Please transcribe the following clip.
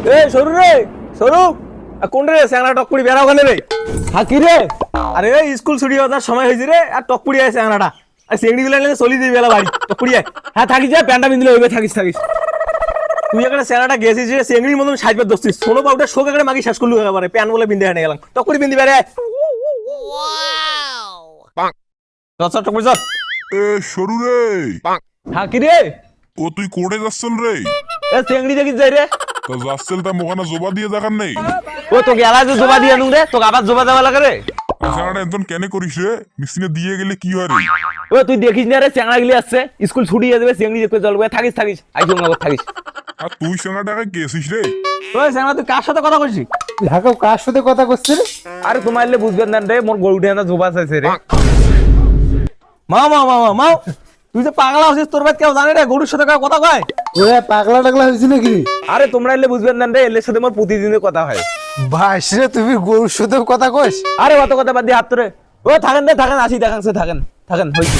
এ সরু রে সরু কোন রে স্যাংরা টকপুরি বেড়া ওখানে রে হ্যাঁ কি রে আরে স্কুল ছুটি হওয়ার সময় হয়েছে রে আর টকপুরি আছে স্যাংরাটা আর চেংড়ি গুলো চলি দিবি বেলা বাড়ি টকপুরি আয় হ্যাঁ থাকিস যা প্যান্টা বিন্দুলে হইবে থাকিস তুই এখানে স্যাংরাটা গেছিস যে চেংড়ির মতন সাজবার দোষছিস সোনো পাউডার শোক এখানে মাগি শেষ করলু একেবারে প্যান বলে বিন্দে হেঁটে গেলাম টকপুরি বিন্দি বেড়ে টকপুরি চল এ সরু রে হ্যাঁ কি রে ও তুই কোড়ে যাচ্ছেন রে এ চেংড়ি দেখিস যাই রে তা যাচ্ছেন তা মোখানে জোবা দিয়ে দেখার নেই ও তোকে এলাজ জোবা দিয়ে আনুন রে তোকে আবার জোবা দেওয়া লাগে রে স্যাংরাটা একজন কেনে করিস রে মিসিনে দিয়ে গেলে কি হয় রে ও তুই দেখিস না রে চ্যাংড়া গিলি আসছে স্কুল ছুটি হয়ে যাবে চেংড়ি দেখতে চলবে থাকিস আইসুন নগর থাকিস আর তুই স্যাংরাটাকে গেছিস রে ওই চ্যাংড়া তুই কার সাথে কথা কইছিস ঢাকা কার সাথে কথা করছে রে? আরে তোমার এলে বুঝবেন না রে মোর গরুটা না জোবা চাইছে রে মা তুই যে পাগলা হচ্ছিস তোর ভাই কেউ জানে রে গরুর সাথে কার কথা কয় ওরে পাগলা টাগলা হয়েছে নাকি? আরে তোমরা এলে বুঝবেন না রে এলের সাথে মোর প্রতিদিনের কথা হয় ভাইস রে তুমি গরুর সাথে কথা কইস? আরে অত কথা বাদ দিয়ে হাত তোরে ও থাকেন আসি থাকেন হইছে